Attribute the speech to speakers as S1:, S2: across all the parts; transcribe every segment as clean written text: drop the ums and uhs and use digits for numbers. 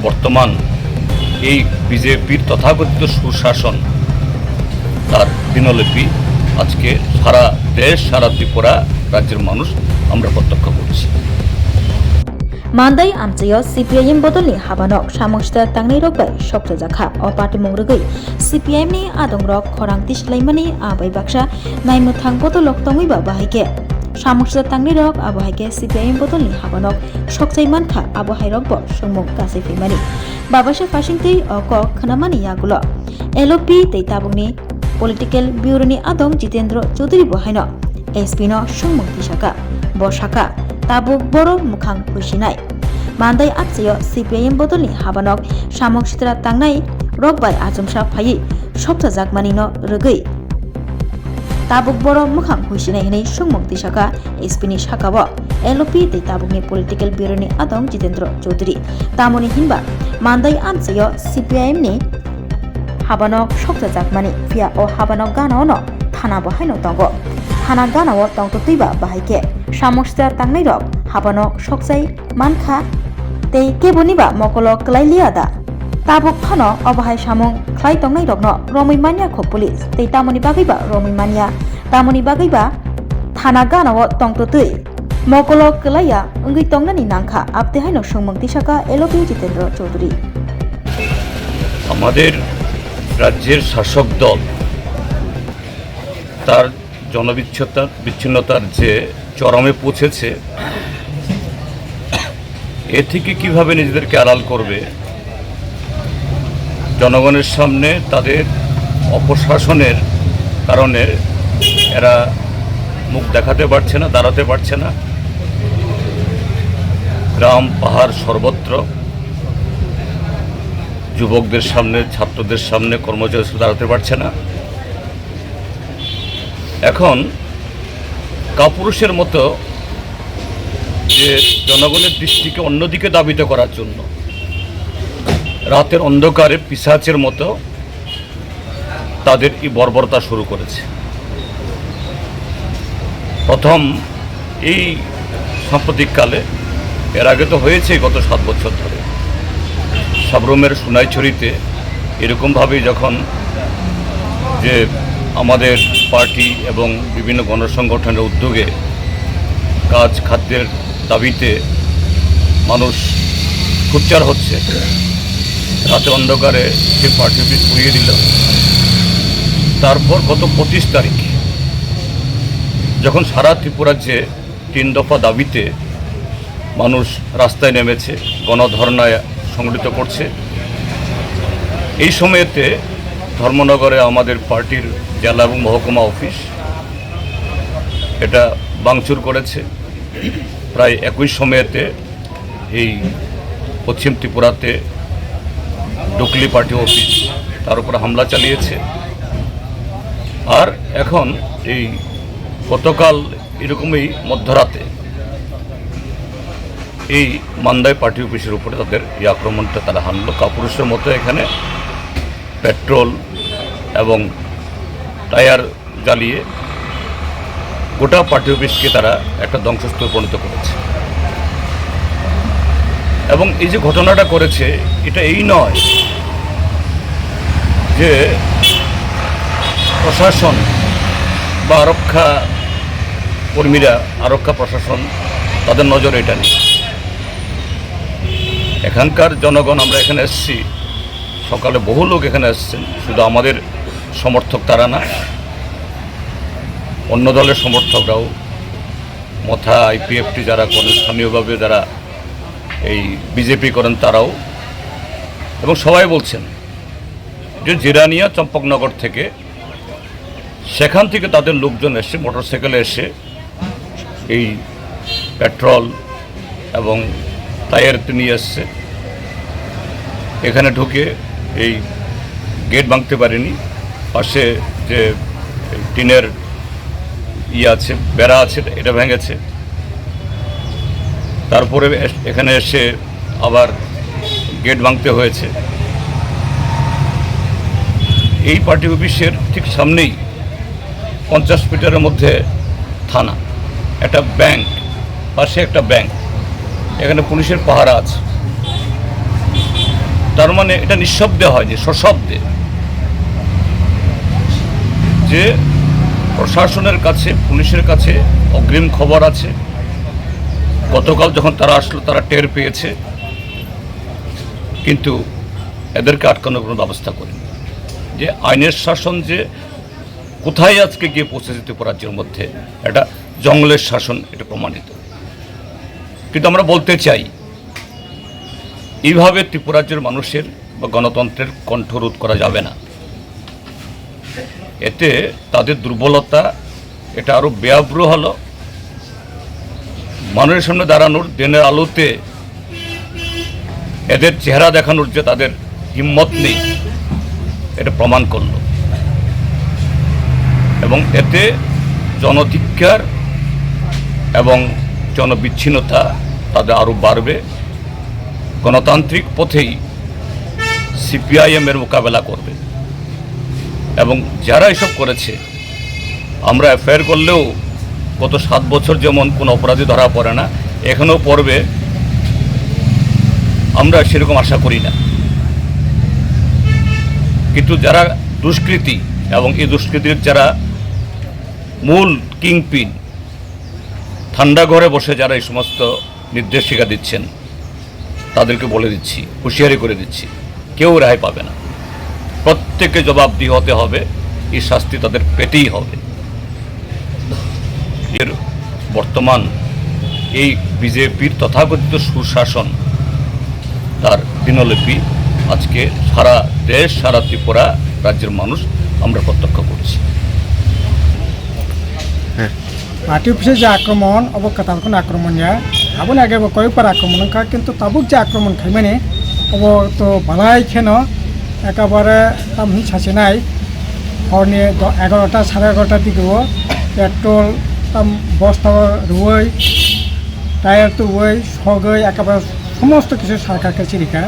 S1: বর্তমান এই বিজেপির তথাকথিত সুশাসন তার দিনলিপি আজকে সারা দেশ সারা ত্রিপুরা রাজ্যের মানুষ আমরা প্রত্যক্ষ করছি।
S2: Mandai amchayo CPIM bodolni habanok samongsta tangnai rokbai sokta jakha o party mongrogoi CPIM ni adongrok khorang tislaimani abai baksa naimuthang bodolok tongwiba bahaike samongsta tangnai rok abahaike CPIM bodolni habanok sokchai mankha abahai rokbo songmung kasai feimani babasa fasingtei okok khanamani yagulo LOP tei tabungni political bureau ni adong Jitendra Chaudhary bohaino SP no songmung tisaka bosaka tabuk boro mukhang huisinai Mandai apchayo CPIM bodolni habanok samong sitra tangnai rokbai ajumsa phai sopta jakmani no rogoi tabuk boro mukhang huisinai hinai songmung tisaka SP ni sakabo LOP tei tabukni political bureau ni adong Jitendra Chaudhary tamoni hinba Mandai amchayo CPIM ni habanok sopta jakmani pia o habanok gana no thana bohaino tongo thana gana o tongto tuiba bahaike samongsta tangnai rok habanok sokchai mankha tei keboniba mokolo klailiada tabuk phano obahai samong khlai tongnai rokno romoi mania kho police tei tamoni bagaiba romoi mania tamoni bagaiba thana gana o tongto tui mokolo klaiya ungui tongnani nangkha apte haino songmung tisaka LOP Jitendra Chaudhary
S1: আমাদের রাজ্যের শাসক দল তার জনবিচ্ছিন্নতার যে চরমে পৌঁছেছে এ থেকে কিভাবে নিজেদেরকে আড়াল করবে জনগণের সামনে তাদের অপশাসনের কারণে এরা মুখ দেখাতে পারছে না, দাঁড়াতে পারছে না। গ্রাম পাহাড় সর্বত্র যুবকদের সামনে ছাত্রদের সামনে কর্মচারী দাঁড়াতে পারছে না। এখন কাপুরুষের মতো যে জনগণের দৃষ্টিকে অন্যদিকে দাবিত করার জন্য রাতের অন্ধকারে পিশাচের মতো তাদের এই বর্বরতা শুরু করেছে। প্রথম এই সাম্প্রতিককালে এর আগে তো হয়েছে গত 7 বছর ধরে সাবরুমের সোনাইছড়িতে এরকমভাবেই যখন যে আমাদের পার্টি এবং বিভিন্ন গণসংগঠনের উদ্যোগে কাজ খাদ্যের দাবিতে মানুষ সোচ্চার হচ্ছে, রাতে অন্ধকারে সে পার্টি অফিস পুড়িয়ে দিল। তারপর গত 25 তারিখ যখন সারা ত্রিপুরাজ্যে 3 দফা দাবিতে মানুষ রাস্তায় নেমেছে, গণধর্নায় সংগঠিত করছে, এই সময়েতে ধর্মনগরে আমাদের পার্টির জেলা এবং মহকুমা অফিস এটা ভাঙচুর করেছে। প্রায় একই সময়েতে এই পশ্চিম ত্রিপুরাতে ডুকলি পার্টি অফিস তার উপর হামলা চালিয়েছে। আর এখন এই গতকাল এরকমই মধ্যরাতে এই মান্দাই পার্টি অফিসের উপরে তাদের এই আক্রমণটা তারা হানলো। কাপুরুষের মতো এখানে পেট্রোল এবং টায়ার জ্বালিয়ে গোটা পার্টি অফিসকে তারা একটা ধ্বংসস্তূপে পরিণত করেছে। এবং এই যে ঘটনাটা করেছে এটা এই নয় যে প্রশাসন বা আরক্ষা কর্মীরা আরক্ষা প্রশাসন তাদের নজরে এটা নেই। এখানকার জনগণ, আমরা এখানে এসেছি, সকালে বহু লোক এখানে এসেছেন, শুধু আমাদের সমর্থক তারা না, অন্য দলের সমর্থকরাও, মথা IPFT যারা করেন, স্থানীয়ভাবে যারা এই বিজেপি করেন তারাও, এবং সবাই বলছেন যে জিরানিয়া চম্পকনগর থেকে সেখান থেকে তাদের লোকজন এসে মোটরসাইকেলে এসে এই পেট্রোল এবং টায়ার নিয়ে এসছে, এখানে ঢুকে এই গেট ভাঙতে পারেনি, পাশে যে টিনের আছে বেড়া আছে এটা ভেঙেছে। তারপরে এখানে এসে আবার গেট ভাঙতে হয়েছে। এই পার্টি অফিসের ঠিক সামনেই 50 মিটারের মধ্যে থানা, একটা ব্যাংক, পাশে একটা ব্যাংক, এখানে পুলিশের পাহারা আছে। তার মানে এটা নিঃশব্দে হয়নি, সশব্দে, যে প্রশাসনের কাছে, পুলিশের কাছে অগ্রিম খবর আছে। গতকাল যখন তারা আসলো তারা টের পেয়েছে, কিন্তু এদেরকে আটকানোর কোনো ব্যবস্থা করেনি। যে আইনের শাসন যে কোথায় আজকে গিয়ে পৌঁছেছে ত্রিপুরা রাজ্যের মধ্যে, এটা জঙ্গলের শাসন, এটা প্রমাণিত। কিন্তু আমরা বলতে চাই, এইভাবে ত্রিপুরা রাজ্যের মানুষের বা গণতন্ত্রের কণ্ঠরোধ করা যাবে না। এতে তাদের দুর্বলতা এটা আরও বেআব্রু হলো। মানুষের সামনে দাঁড়ানোর, দিনের আলোতে এদের চেহারা দেখানোর যে তাদের হিম্মত নেই, এটা প্রমাণ করল। এবং এতে জনধিক্কার এবং জনবিচ্ছিন্নতা তাদের আরও বাড়বে। গণতান্ত্রিক পথেই সিপিআইএমের মোকাবেলা করবে। এবং যারা এসব করেছে, আমরা এফআইআর করলেও গত 7 বছর যেমন কোনো অপরাধী ধরা পড়ে না, এখনও পড়বে, আমরা সেরকম আশা করি না। কিন্তু যারা দুষ্কৃতী এবং এই দুষ্কৃতির যারা মূল কিংপিন, ঠান্ডা ঘরে বসে যারা এই সমস্ত নির্দেশিকা দিচ্ছেন, তাদেরকে বলে দিচ্ছি, হুঁশিয়ারি করে দিচ্ছি, কেউ রেহাই পাবে না। প্রত্যেকে জবাবদিহি হতে হবে, এই শাস্তি তাদের পেতেই হবে। এর বর্তমান এই বিজেপির তথাকথিত সুশাসন, তার দিনলিপি আজকে সারা দেশ, সারা ত্রিপুরা রাজ্যের মানুষ আমরা প্রত্যক্ষ করছি।
S3: पार्टी ऑफिस जे आक्रमण अब कतारखन आक्रमण या अब आगे कई पर आक्रमण का किंतु तबुक जे आक्रमण खाइमाने अब तो बालाय खेन एकेबारे ताम सासेनाय हरनि 11टा साढ़े 11टार दिकेও पेट्रोल ताम बस्ता रुई टायर तुई सगै एकेबारे समस्त किछु सरकारके चिरिका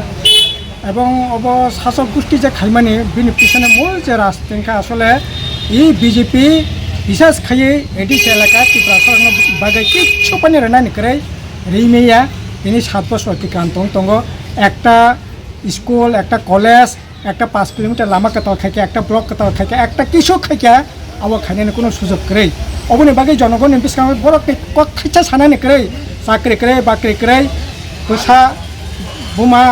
S3: এবং अब शासक गोष्ठी जे खाइमाने बिनि पिछने मूल जे राजनीतिका आसले इ बीजेपी विशेष खाई एडिस एलाका त्रिपुरा सरकार बागे किच्छु पनि रेनानि करे रिमेया इनि 7 बছর अतिक्रांत दङ একটা स्कूल একটা कलेज একটা 5 किलोमीटर लामा कताव खाइके একটা ब्लक कताव खाइके একটা किछु खाइके अब खाइने कोनो सुযোগ करे अबनि बागे जनगण एमपिस कामे बरक कखैचा सानानि करे साख्रि करे बाख्रि करे फैसा बुमा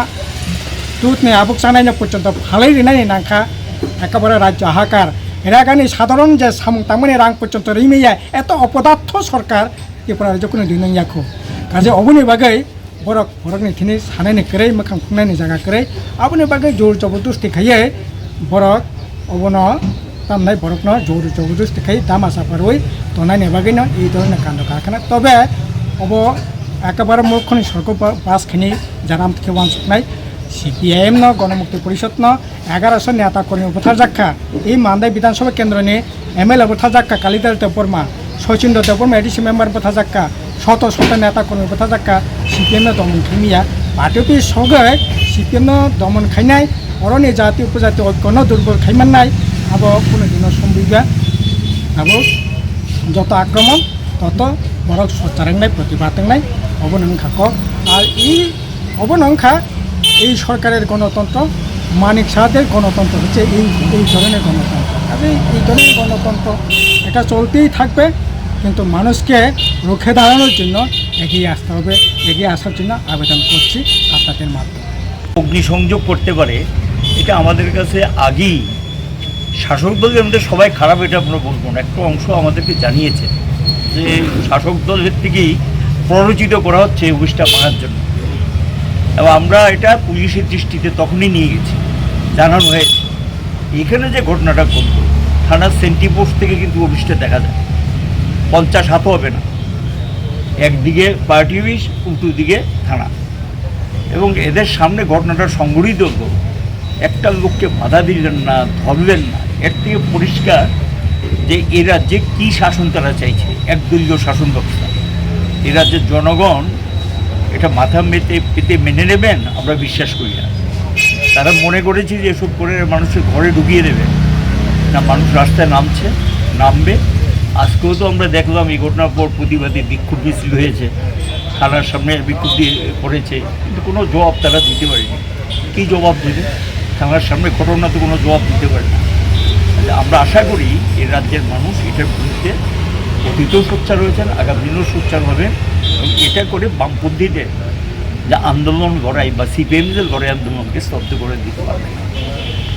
S3: দুধ আবুক জানাইনো পর্যন্ত ভালোই রিনানি নাঙ্কা একেবারে রাজ্য হাহাকার এরাগানি সাধারণ যে সামতামনি রাং পর্যন্ত রিমেয়া এত অপদার্থ সরকার ত্রিপুরা রাজ্য কোনো দুই নাইয়াখো কাজে অবনি বাগै বরকনি খিনি সানাইনি করে মোখাं खुंनायनि জায়গা করে আবনি বাগै জোর জবরদস্তি খাইয়ে বরক অবন তামনাই বরকনো জোর জবরদস্তি খাই দামা সাপারই তনাইনি বাগैनो এই ধরনের কাণ্ড কারখানা তবে অব একেবারে মুখ্যনি সরকার বাসখিনি যারাম থেকে ওয়ানসুকনাই सीपीआईएम गणमुक्ति परिषद 1100 नेता कर्मी बुथारजाखा ये मानदाय विधानसभा केंद्र ने एमएलए बुथारजाखा कालीदास देवबर्मा सचिन्द्र देवबर्मा एडिसी मेम्बर बुथारजाखा शत शत नेता कर्मी बुथारजाखा सीपीएम दमन खाइमिया पार्टी ऑफिस सगै सीपीएम दमन खाइनाय अरनि जाति उपजाति ऐक्य दुर्बल खाइमाननाय अब कोनो दिन सम्भव अब যত आक्रमण तत बरक सचारेंनाय प्रतिबादेंनाय अबनंखाको और ई अबनंखा এই সরকারের গণতন্ত্র মানিক সাহাদের গণতন্ত্র হচ্ছে এই ধরনের গণতন্ত্র কাজে এই ধরনের গণতন্ত্র এটা চলতেই থাকবে কিন্তু মানুষকে রুখে দাঁড়ানোর জন্য এগিয়ে আসতে হবে এগিয়ে আসার জন্য আবেদন করছি আপনাদের মাধ্যমে
S4: অগ্নিসংযোগ করতে পারে এটা আমাদের কাছে আগেই শাসক দলের মধ্যে সবাই খারাপ এটা আমরা বলবো না একটা অংশ আমাদেরকে জানিয়েছে যে শাসক দলের থেকেই প্ররোচিত করা হচ্ছে অফিসটা ভাঙার জন্য এবং আমরা এটা পুলিশের দৃষ্টিতে তখনই নিয়ে গেছি জানানো হয়েছে এখানে যে ঘটনাটা ঘটল থানার সেন্টিপোস্ট থেকে কিন্তু অফিসটা দেখা যায় 50 হাতও হবে না একদিকে পার্টি অফিস উল্টো দিকে থানা এবং এদের সামনে ঘটনাটা সংঘটিত হলো একটা লোককে বাধা দিলেন না ধরলেন না এর থেকে পরিষ্কার যে এ রাজ্যে কী শাসন তারা চাইছে একদলীয় শাসন ব্যবস্থা এ রাজ্যের জনগণ এটা মাথা পেতে মেনে নেবেন আমরা বিশ্বাস করি না তারা মনে করেছে যে এসব করে মানুষের ঘরে ঢুকিয়ে দেবে না মানুষ রাস্তায় নামবে আজকেও তো আমরা দেখলাম এই ঘটনার পর প্রতিবাদী বিক্ষোভ মিছিল হয়েছে থানার সামনে বিক্ষোভ দিয়ে করেছে কিন্তু কোনো জবাব তারা দিতে পারেনি কী জবাব দেবে? ক্যামেরার সামনে ঘটনা তো কোনো জবাব দিতে পারে না। আমরা আশা করি এই রাজ্যের মানুষ এটার বিরুদ্ধে অতীতেও সোচ্চার হয়েছেন, আগামী দিনেও সোচ্চার হবেন এবং এটা করে বামপন্থীদের যে আন্দোলন গড়াই বা সিপিএমদের গড়াই আন্দোলনকে স্তব্ধ করে দিতে পারবে।